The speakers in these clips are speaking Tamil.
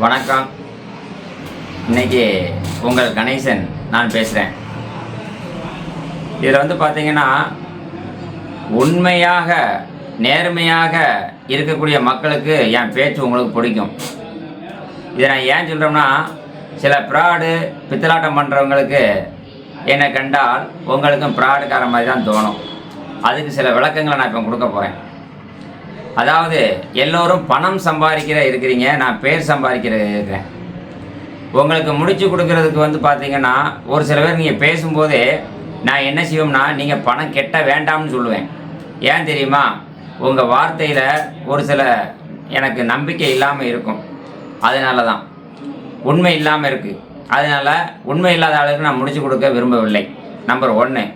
வணக்கம். இன்னைக்கு உங்கள் கணேசன் நான் பேசுகிறேன். இதில் பார்த்தீங்கன்னா, உண்மையாக நேர்மையாக இருக்கக்கூடிய மக்களுக்கு என் பேச்சு உங்களுக்கு பிடிக்கும். இதை நான் ஏன் சொல்கிறோம்னா, சில ப்ராடு பித்தலாட்டம் பண்ணுறவங்களுக்கு என்னை கண்டால் உங்களுக்கும் ப்ராடுக்கார மாதிரி தான் தோணும். அதுக்கு சில விளக்கங்களை நான் இப்போ கொடுக்க போகிறேன். அதாவது, எல்லோரும் பணம் இருக்கிறீங்க, நான் பேர் இருக்கிறேன். உங்களுக்கு முடிச்சு கொடுக்கறதுக்கு பார்த்தீங்கன்னா, ஒரு சில பேர் நீங்கள் பேசும்போதே நான் என்ன செய்வோம்னா, நீங்கள் பணம் கெட்ட வேண்டாம்னு சொல்லுவேன். ஏன் தெரியுமா? உங்கள் வார்த்தையில் ஒரு சில எனக்கு நம்பிக்கை இல்லாமல் இருக்கும். அதனால தான் உண்மை இல்லாமல் இருக்குது. அதனால் உண்மை இல்லாத ஆளுக்கு நான் முடிச்சு கொடுக்க விரும்பவில்லை. நம்பர் 1.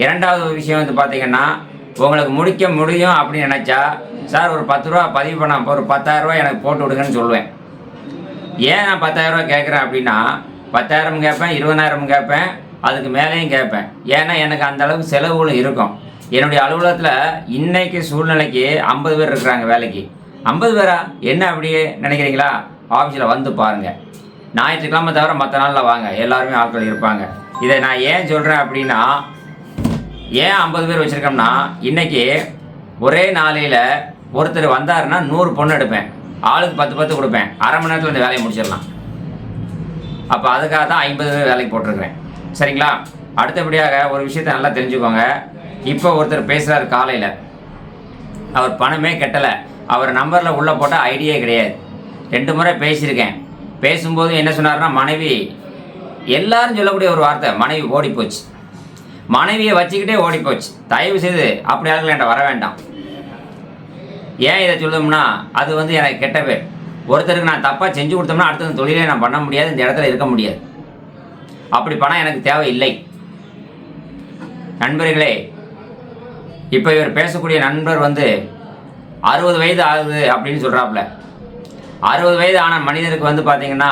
இரண்டாவது விஷயம் பார்த்தீங்கன்னா, உங்களுக்கு முடிக்க முடியும் அப்படின்னு நினச்சா, சார் ஒரு 10 ரூபா பதிவு பண்ண ஒரு 10,000 ரூபா எனக்கு போட்டு விடுங்கன்னு சொல்லுவேன். ஏன் நான் 10,000 ரூபா கேட்குறேன் அப்படின்னா, 10,000 கேட்பேன், 20,000 கேட்பேன், அதுக்கு மேலேயும் கேட்பேன். ஏன்னா எனக்கு அந்த அளவுக்கு செலவுகளும் இருக்கும். என்னுடைய அலுவலகத்தில் இன்றைக்கு சூழ்நிலைக்கு 50 பேர் இருக்கிறாங்க வேலைக்கு. 50 பேரா என்ன அப்படியே நினைக்கிறீங்களா? ஆஃபீஸில் வந்து பாருங்கள். ஞாயிற்றுக்கிழமை தவிர மற்ற நாளில் வாங்க, எல்லாருமே ஆட்கள் இருப்பாங்க. இதை நான் ஏன் சொல்கிறேன் அப்படின்னா, ஏன் 50 பேர் வச்சுருக்கோம்னா, இன்றைக்கி ஒரே நாளையில் ஒருத்தர் வந்தாருன்னா 100 பொண்ணு எடுப்பேன், ஆளுக்கு 10 கொடுப்பேன். அரை மணி நேரத்தில் இந்த வேலையை முடிச்சிடலாம். அப்போ அதுக்காக தான் 50 பேர் வேலைக்கு போட்டிருக்கிறேன். சரிங்களா? அடுத்தபடியாக ஒரு விஷயத்தை நல்லா தெரிஞ்சுக்கோங்க. இப்போ ஒருத்தர் பேசுகிறார் காலையில், அவர் பணமே கட்டலை, அவர் நம்பரில் உள்ளே போட்டால் ஐடியே கிடையாது. 2 முறை பேசியிருக்கேன். பேசும்போது என்ன சொன்னார்னா, மனைவி, எல்லாரும் சொல்லக்கூடிய ஒரு வார்த்தை, மனைவி ஓடி போச்சு, மனைவியை வச்சுக்கிட்டே ஓடி போச்சு. தயவு செய்து அப்படி ஆளுகள் என்கிட்ட வர வேண்டாம். ஏன் இதை சொல்லும்னா, அது எனக்கு கெட்ட பேர். ஒருத்தருக்கு நான் தப்பாக செஞ்சு கொடுத்தோம்னா அடுத்த தொழிலே நான் பண்ண முடியாது, இந்த இடத்துல இருக்க முடியாது. அப்படி பணம் எனக்கு தேவையில்லை. நண்பர்களே, இப்போ இவர் பேசக்கூடிய நண்பர் 60 வயது ஆகுது அப்படின்னு சொல்கிறாப்புல. 60 வயது ஆன மனிதருக்கு பார்த்தீங்கன்னா,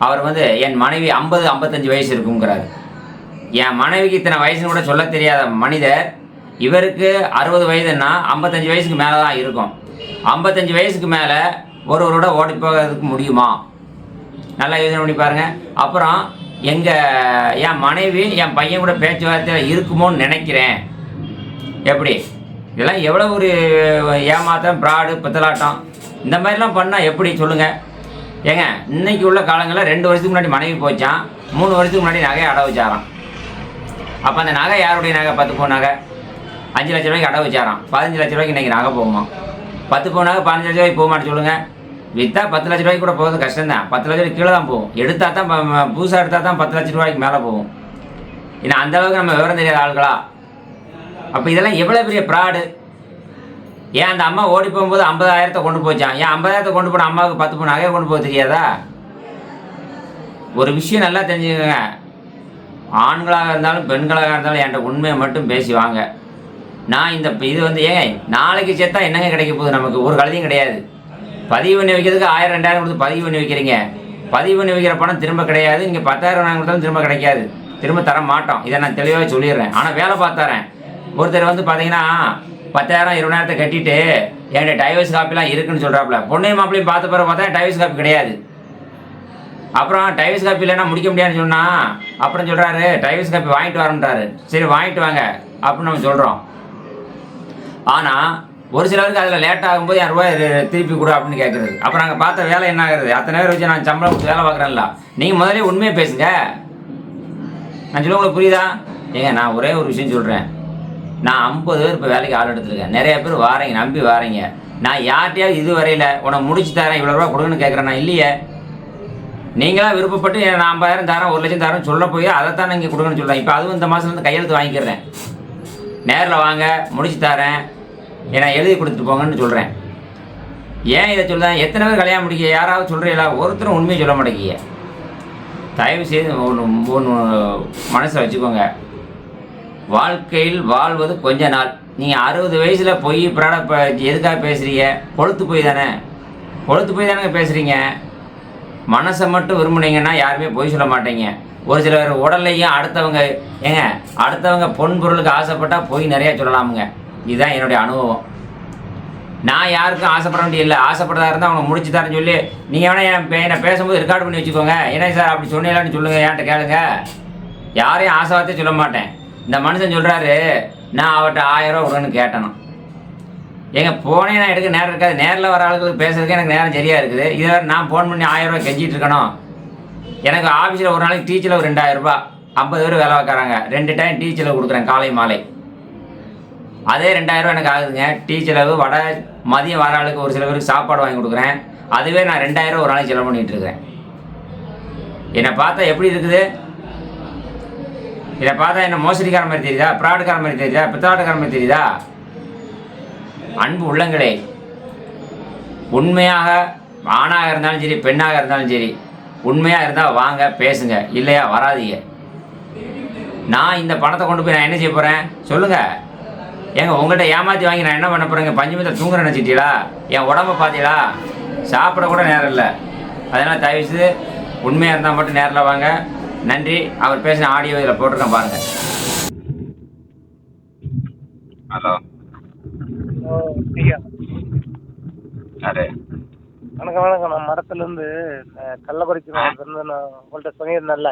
அவர் என் மனைவி 50-55 வயசு இருக்குங்கிறாரு. என் மனைவிக்கு இத்தனை வயசுன்னு கூட சொல்ல தெரியாத மனிதர், இவருக்கு 60 வயதுன்னா 55 வயசுக்கு மேலே தான் இருக்கும். 55 வயசுக்கு மேலே ஒருவரோட ஓடி போகிறதுக்கு முடியுமா? நல்லா யோசனை பண்ணி பாருங்கள். அப்புறம் என் மனைவி என் பையன் கூட பேச்சுவார்த்தையில் இருக்குமோன்னு நினைக்கிறேன். எப்படி? இதெல்லாம் எவ்வளோ ஒரு ஏமாற்றம், ப்ராடு, பித்தலாட்டம். இந்த மாதிரிலாம் பண்ணால் எப்படி சொல்லுங்கள்? ஏங்க, இன்றைக்கி உள்ள காலங்களில் 2 வருஷத்துக்கு முன்னாடி மனைவி போச்சான், 3 வருஷத்துக்கு முன்னாடி நகையை அடை வச்சாராம். அப்போ அந்த நகை யாருடைய நகை? 10 பவுன் நகை 5 லட்ச ரூபாய்க்கு அடை வச்சாராம். 15 லட்ச ரூபாய்க்கு இன்றைக்கி நகை போகுமா? 10 பவுன் நகை 15 லட்ச ரூபாய்க்கு போகுமான்னு சொல்லுங்கள். விற்றா 10 லட்ச ரூபாய்க்கு கூட போகிறது கஷ்டம் தான். 10 லட்ச ரூபாய்க்கு கீழே தான் போகும். எடுத்தால் தான், புதுசாக எடுத்தால் தான் 10 லட்ச ரூபாய்க்கு மேலே போகும். ஏன்னா அந்தளவுக்கு நம்ம விவரம் தெரியாத ஆளுகளா? அப்போ இதெல்லாம் எவ்வளோ பெரிய ப்ராடு. ஏன் அந்த அம்மா ஓடி போகும்போது 50,000 கொண்டு போச்சான், ஏன் 50,000 கொண்டு போன அம்மாவுக்கு 10 பவுன் நகையை கொண்டு போக தெரியாதா? ஒரு விஷயம் நல்லா தெரிஞ்சுக்கோங்க. ஆண்களாக இருந்தாலும் பெண்களாக இருந்தாலும் என்கிட்ட உண்மையை மட்டும் பேசி வாங்க. நான் இது ஏங்க, நாளைக்கு சேர்த்தா என்னங்க கிடைக்க போகுது? நமக்கு ஒரு கழுதியும் கிடையாது. பதிவு பண்ணி வைக்கிறதுக்கு 1000-2000 கொடுத்து பதிவு பண்ணி வைக்கிறீங்க. பதிவு பண்ணி வைக்கிற பணம் திரும்ப கிடையாது. இங்கே 10,000 கொடுத்தாலும் திரும்ப கிடைக்காது, திரும்ப தர மாட்டோம். இதை நான் தெளிவாக சொல்லிடுறேன். ஆனால் வேலை பார்த்தாரேன். ஒருத்தர் பார்த்தீங்கன்னா 10,000 20,000 கட்டிட்டு என்கிட்ட டைவர்ஸ் காப்பிலாம் இருக்குன்னு சொல்கிறாப்புல. பொண்ணையும் மாப்பிளையும் பார்த்த பிறகு பார்த்தா டைவர்ஸ் காப்பி கிடையாது. அப்புறம் டைவர்ஸ் காப்பி இல்லைன்னா முடிக்க முடியாதுன்னு சொன்னால் அப்புறம் சொல்கிறாரு, டைவர்ஸ் காப்பி வாங்கிட்டு வரன்றாரு. சரி, வாங்கிட்டு வாங்க அப்படின்னு நம்ம சொல்கிறோம். ஆனால் ஒரு சிலருக்கு அதில் லேட் ஆகும்போது 1000 ரூபாய் திருப்பி கொடு அப்படின்னு கேட்குறது. அப்புறம் நாங்கள் பார்த்த வேலை என்ன ஆகுறது? அத்தனை பேர் வச்சு நான் சம்பளம் கொடுத்து வேலை பார்க்குறேன்ல. நீங்கள் முதலே உண்மையை பேசுங்க. நான் சொல்ல உங்களுக்கு புரியுதா? ஏங்க, நான் ஒரே ஒரு விஷயம் சொல்கிறேன். நான் 50 பேர் இப்போ வேலைக்கு ஆள் எடுத்துருக்கேன். நிறைய பேர் வாரீங்க, நம்பி வாரீங்க. நான் யார்கிட்டையாவது இது வரையில் உனக்கு முடிச்சு தரேன், இவ்வளோ ரூபா கொடுங்கன்னு கேட்குறேன் நான் இல்லையே. நீங்களாம் விருப்பப்பட்டு நான் 50,000 தரேன், 1 லட்சம் தரேன் சொல்ல போய் அதைத்தான் நீங்கள் கொடுங்கன்னு சொல்கிறேன். இப்போ அதுவும் இந்த மாதத்துலேருந்து கையெழுத்து வாங்கிக்கிறேன். நேரில் வாங்க, முடிச்சு தரேன், ஏன்னா எழுதி கொடுத்துட்டு போங்கன்னு சொல்கிறேன். ஏன் இதை சொல்கிறேன்? எத்தனை பேர் கல்யாணம் முடிக்க யாராவது சொல்கிறீங்களா? ஒருத்தரும் உண்மையை சொல்ல மாட்டேங்கிங்க. தயவு செய்து ஒன்று மனசில் வச்சுக்கோங்க. வாழ்க்கையில் வாழ்வது கொஞ்ச நாள். நீங்கள் 60 வயசில் போய் எதுக்காக பேசுகிறீங்க? கொழுத்து போய் தானே பேசுகிறீங்க. மனசை மட்டும் விரும்புனீங்கன்னா யாருமே பொய் சொல்ல மாட்டீங்க. ஒரு சிலர் உடல்லையும் அடுத்தவங்க பொன் பொருளுக்கு ஆசைப்பட்டால் பொய் நிறையா சொல்லலாமுங்க. இதுதான் என்னுடைய அனுபவம். நான் யாருக்கும் ஆசைப்பட வேண்டிய இல்லை. ஆசைப்படுறதா இருந்தால் அவங்க முடிச்சு தரேன்னு சொல்லி நீங்கள் வேணால் என்னை பேசும்போது ரெக்கார்டு பண்ணி வச்சுக்கோங்க. என்ன சார் அப்படி சொன்னீங்களான்னு சொல்லுங்கள், என்கிட்ட கேளுங்க. யாரையும் ஆசை வார்த்தையே சொல்ல மாட்டேன். இந்த மனுஷன் சொல்கிறாரு நான் அவர்கிட்ட 1000 ரூபா கொடுன்னு கேட்டணும். எங்க போனே நான் எடுக்க நேரம் இருக்காது. நேரில் வர ஆளுகளுக்கு பேசுறதுக்கு எனக்கு நேரம் சரியாக இருக்குது. இதை நான் ஃபோன் பண்ணி 1000 ரூபா கெஞ்சிட்டு இருக்கணும். எனக்கு ஆஃபீஸில் ஒரு நாளைக்கு டீச்சரில் ஒரு 2000 ரூபா, 50 பேர் வேலை வைக்கிறாங்க. 2 டைம் டீ செலவு கொடுக்குறேன், காலை மாலை. அதே 2000 ரூபா எனக்கு ஆகுதுங்க. டீ செலவு, வடை, மதியம் வர ஆளுக்கு ஒரு சில பேருக்கு சாப்பாடு வாங்கி கொடுக்குறேன். அதுவே நான் 2000 ரூபா ஒரு நாளைக்கு செலவு பண்ணிகிட்டு இருக்கிறேன். என்னை பார்த்தா எப்படி இருக்குது? என்னை பார்த்தா என்ன மோசடிக்கார மாதிரி தெரியுதா? ப்ராடுக்கார மாதிரி தெரியுதா? பித்தாட்டுக்கார மாதிரி தெரியுதா? அன்பு உள்ளங்களே, உண்மையாக ஆணாக இருந்தாலும் சரி பெண்ணாக இருந்தாலும் சரி, உண்மையாக இருந்தால் வாங்க பேசுங்க, இல்லையா வராதீங்க. நான் இந்த பணத்தை கொண்டு போய் நான் என்ன செய்ய போகிறேன் சொல்லுங்கள். ஏங்க உங்கள்கிட்ட ஏமாற்றி வாங்கி நான் என்ன பண்ண போகிறேங்க? பஞ்சமத்தில் தூங்குற நினச்சிட்டீங்களா? என் உடம்பை பார்த்தீங்களா? சாப்பிட கூட நேரம் இல்லை. அதனால் தயவுசெய்து உண்மையாக இருந்தால் மட்டும் நேரில் வாங்க. நன்றி. அவர் பேசின ஆடியோ இதில் போட்டிருக்கேன் பாருங்கள். ஹலோ, யாரு? வணக்கம் வணக்கம். நான் மரத்துலேருந்து கள்ளக்குறிச்சி மாவட்டத்துலேருந்து நான் உங்கள்கிட்ட சொல்லியிருந்தேன்ல.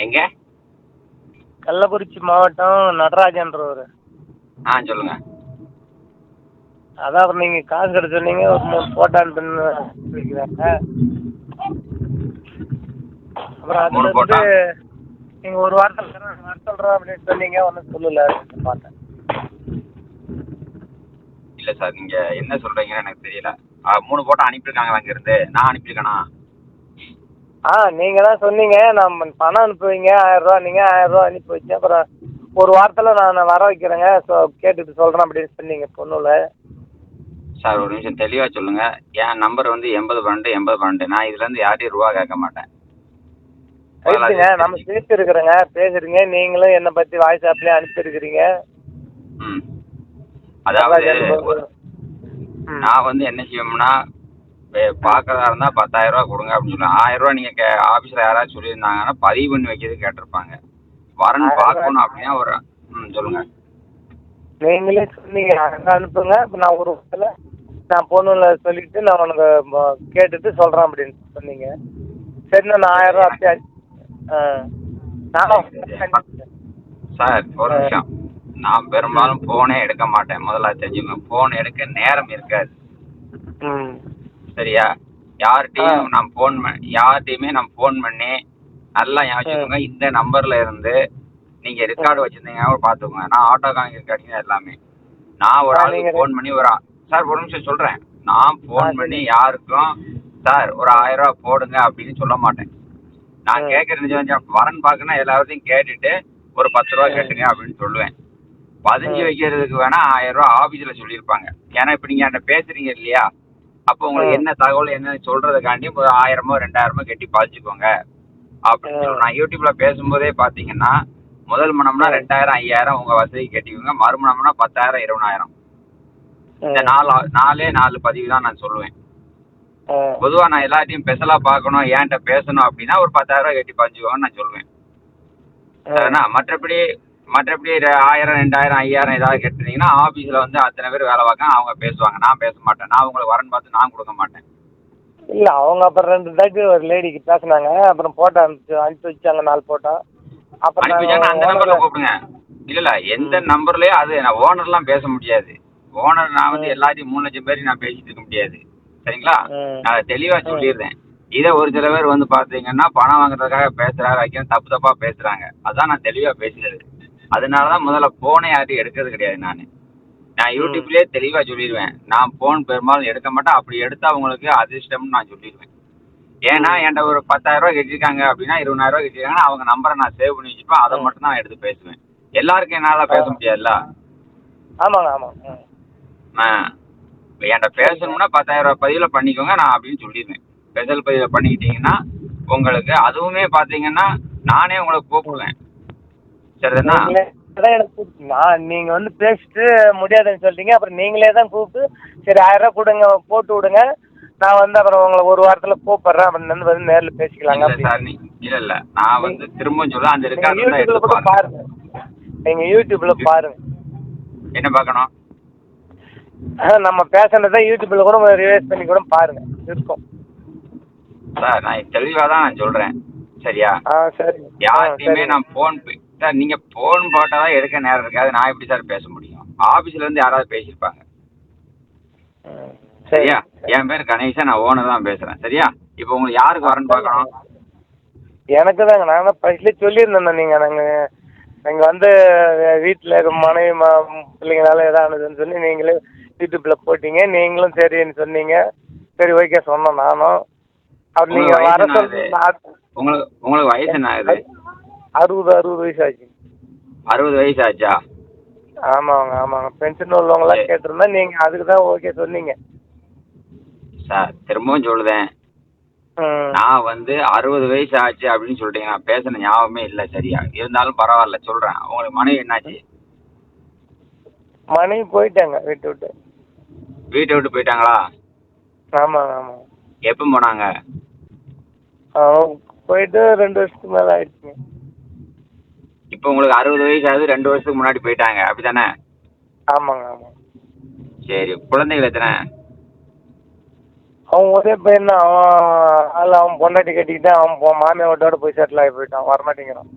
எங்க? கள்ளக்குறிச்சி மாவட்டம் நடராஜன்றவர். சொல்லுங்க. அதான் அப்புறம் நீங்கள் காசு கிட்ட சொன்னீங்க, ஒரு 3 ஃபோட்டோ அனுப்பிக்கிறாங்க. அப்புறம் அதுலேருந்து நீங்கள் ஒரு வாரத்தில் வர சொல்கிறோம் அப்படின்னு சொன்னீங்க, ஒன்றும் சொல்லலை. பார்த்தேன். இல்லை சார், நீங்கள் என்ன சொல்கிறீங்கன்னு எனக்கு தெரியல. 3 ஃபோட்டோ அனுப்பியிருக்காங்களா அங்கேருந்து? நான் அனுப்பியிருக்கேனா? நீங்கள் தான் சொன்னீங்க நம்ம பணம் அனுப்புவீங்க 1000 ரூபா. நீங்கள் 1000 ரூபா அனுப்பி வச்சு அப்புறம் ஒரு வாரத்தில் நான் வர வைக்கிறேங்க, கேட்டுட்டு சொல்கிறேன் அப்படின்னு சொன்னீங்க பொண்ணுல. சார் ஒரு நிமிஷம் தெளிவாக சொல்லுங்கள். என் நம்பர் வந்து 8012. நான் இதுலேருந்து யாரையும் ரூபா கேட்க மாட்டேன். ரைட்டுங்க, நம்ம பேசுறீங்க. நீங்களும் என்னை பற்றி வாட்ஸ் ஆப்லேயே அனுப்பியிருக்கிறீங்க. அதாவது நான் வந்து என்ன செய்வோம்னா, பார்க்கறதா இருந்தால் 10,000 ரூபா கொடுங்க அப்படின்னு சொல்லுவேன். 1000 ரூபா நீங்கள் ஆஃபீஸில் யாராவது சொல்லியிருந்தாங்கன்னா பதிவு பண்ணி வைக்கிறது கேட்டிருப்பாங்க. வரன்னு பார்க்கணும் அப்படின்னா ஒரு சொல்லுங்க. நீங்களே சொன்னீங்க அனுப்புங்க, இப்போ நான் ஒரு இடத்துல நான் பொண்ணுல சொல்லிட்டு நான் உனக்கு கேட்டுட்டு சொல்கிறேன் அப்படின்னு சொன்னீங்க. சரிண்ணா, நான் 1000 ரூபா அப்படியே சார் ஒரு நிமிஷம். நான் பெரும்பாலும் ஃபோனே எடுக்க மாட்டேன். முதல்ல தெரிஞ்சுங்க, ஃபோன் எடுக்க நேரம் இருக்காது. சரியா? யார்கிட்டையுமே நான் ஃபோன் பண்ணி நல்லா யோசிச்சுக்கோங்க. இந்த நம்பர்ல இருந்து நீங்க ரெக்கார்டு வச்சிருந்தீங்கன்னா பார்த்துக்கோங்க. நான் ஆட்டோ காமிக்க ரெக்கார்டிங் எல்லாமே. நான் ஒரு ஆளுக்கு ஃபோன் பண்ணி சார் ஒரு நிமிஷம் சொல்றேன். நான் ஃபோன் பண்ணி யாருக்கும் சார் ஒரு 1000 ரூபா போடுங்க அப்படின்னு சொல்ல மாட்டேன். நான் கேட்கறது வரன்னு பார்க்கணும், எல்லாத்தையும் கேட்டுட்டு ஒரு 10 ரூபா கேட்டுங்க அப்படின்னு சொல்லுவேன். பதிஞ்சு வைக்கிறதுக்கு வேணா 1000 ரூபா ஆஃபீஸில் சொல்லியிருப்பாங்க. ஏன்னா இப்போ நீங்கள் என்கிட்ட பேசுறீங்க இல்லையா, அப்போ உங்களுக்கு என்ன தகவல் என்ன சொல்றதுக்காண்டி ஒரு 1000மோ 2000மோ கட்டி பதிச்சுக்கோங்க அப்படின்னு சொல்லி நான் யூடியூப்ல பேசும்போதே பார்த்தீங்கன்னா, முதல் மனம்னா 2000 5000 உங்க வசதிக்கு கட்டிக்கோங்க, மறுமணம்னா 10,000 20,000. இந்த 4 பதிவு தான் நான் சொல்லுவேன். பொதுவாக நான் எல்லாத்தையும் ஸ்பெஷலா பார்க்கணும், ஏன்ட்ட பேசணும் அப்படின்னா ஒரு 10,000 ரூபாய் கட்டி பதிச்சுக்கோங்கன்னு நான் சொல்லுவேன். சரிண்ணா? மற்றபடி 1000 2000 5000 ஏதாவது கட்டினீங்கன்னா ஆஃபீஸில் வந்து அத்தனை பேர் வேலை பார்க்க அவங்க பேசுவாங்க. நான் பேச மாட்டேன். நான் உங்களுக்கு வரன்னு பார்த்து நான் கொடுக்க மாட்டேன். இல்லை, அவங்க அப்புறம் 2 தாட்டி ஒரு லேடிக்கு பேசினாங்க. அப்புறம் ஃபோட்டோ அனுப்பி வச்சாங்க 4 ஃபோட்டோ. அப்புறம் அனுப்பி வச்சாங்கன்னா அந்த நம்பரில் கூப்பிடுங்க. இல்லை எந்த நம்பர்லேயே அது நான் ஓனர்லாம் பேச முடியாது. ஓனர் நான் வந்து எல்லாத்தையும் 3 லட்சம் பேருக்கு நான் பேசிட்டு இருக்க முடியாது. சரிங்களா? நான் தெளிவாக சொல்லிடுறேன். இதை ஒரு சில பேர் வந்து பார்த்தீங்கன்னா பணம் வாங்குறதுக்காக பேசுகிறாங்க, வைக்க தப்பாக பேசுகிறாங்க. அதான் நான் தெளிவாக பேசுகிறது. அதனால தான் முதல்ல ஃபோனை யார்ட்டையும் எடுக்கிறது கிடையாது. நான் யூடியூப்லேயே தெளிவாக சொல்லிடுவேன். நான் ஃபோன் பெரும்பாலும் எடுக்க மாட்டேன். அப்படி எடுத்தால் அவங்களுக்கு அதிர்ஷ்டம்னு நான் சொல்லிடுவேன். ஏன்னா என்கிட்ட ஒரு 10,000 ரூபா கட்டிருக்காங்க அப்படின்னா 20,000 ரூபா கட்டிருக்காங்கன்னா அவங்க நம்பரை நான் சேவ் பண்ணி வச்சுப்பேன். அதை மட்டும் தான் எடுத்து பேசுவேன். எல்லாருக்கும் என்னால் பேச முடியாதுல்ல. ஆமாங்க ஆமாம். என்கிட்ட பேசணும்னா 10,000 ரூபா பதிவில் பண்ணிக்கோங்க நான் அப்படின்னு சொல்லிடுவேன். ஸ்பெஷல் பதிவில் பண்ணிக்கிட்டீங்கன்னா உங்களுக்கு அதுவுமே பார்த்தீங்கன்னா நானே உங்களை கூப்பிடுவேன். சரிதானா? நீங்க வந்து பேசிட்டு முடியாதுன்னு சொல்லிட்டீங்க. அப்புறம் நீங்களே தான் கூப்பிட்டு சரி 1000 ரூபா கொடுங்க போட்டு விடுங்க, நான் வந்து அப்புறம் உங்களை ஒரு வாரத்தில் கூப்பிடுறேன் அப்படின்னு வந்து நேரில் பேசிக்கலாங்க. இல்லை நான் வந்து திரும்ப சொல்ல அந்த யூடியூப்ல கூட பாருங்க. நீங்க யூடியூப்ல பாருங்க. என்ன பார்க்கணும்? நம்ம பேசுனதை யூடியூப்பில் கூட ரிவைஸ் பண்ணி கூட பாருங்கள், இருக்கும். சார் நான் தெளிவாக தான் நான் சொல்கிறேன், சரியா? சரி. யார்கிட்டையுமே நான் ஃபோன் சார் நீங்கள் ஃபோன் போட்டால் தான் எடுக்க நேரம் இருக்காது. நான் எப்படி சார் பேச முடியும்? ஆஃபீஸ்லேருந்து யாராவது பேசியிருப்பாங்க, சரியா? என் பேர் கணேசன், நான் ஓனர் தான் பேசுகிறேன், சரியா? இப்போ உங்களுக்கு யாருக்கு வரேன்னு பார்க்கணும்? எனக்கு தாங்க, நான் தான் ஃபஸ்ட்லேயே சொல்லியிருந்தேன். நீங்கள் வந்து வீட்டில் இருக்க மனைவி பிள்ளைங்களால எதானதுன்னு சொல்லி நீங்களே யூடியூப்பில் போட்டீங்க. நீங்களும் சரின்னு சொன்னீங்க. சரி, ஓகே சொன்னோம் நானும். அப்படி நீங்கள் வர சொல்லி உங்களுக்கு வயசு என்ன ஆகுது? 60 வயசு ஆச்சு. 60 வயசு ஆச்சா? ஆமாங்க. பென்ஷன் உள்ளவங்களாம் கேட்டிருந்தா நீங்கள் அதுக்கு தான் ஓகே சொன்னீங்க. சார் திரும்பவும் சொல்லுதேன், நான் வந்து 60 வயசு ஆச்சு அப்படின்னு சொல்லிட்டீங்க. நான் பேசின ஞாபகமே இல்லை, சரியா? இருந்தாலும் பரவாயில்ல சொல்கிறேன். உங்களுக்கு மனைவி என்னாச்சு? மனைவி போயிட்டாங்க வீட்டை விட்டு. வீட்டை விட்டு போயிட்டாங்களா? ஆமாங்க. எப்போ போனாங்க? போயிட்டு 2 வருஷத்துக்கு மேலே ஆயிடுச்சுங்க. இப்போ உங்களுக்கு 60 வயசு ஆகுது, 2 வருஷத்துக்கு முன்னாடி போயிட்டாங்க, அப்படி தானே? ஆமாங்க. சரி, குழந்தைகள் எத்தனை? அவன் ஒரே பையன் தான். அவன் பொண்டாட்டி கட்டிக்கிட்டு அவன் மாமியார் வீட்டோட போய் செட்டில் ஆகி போயிட்டான். வரமாட்டேங்கிறான்.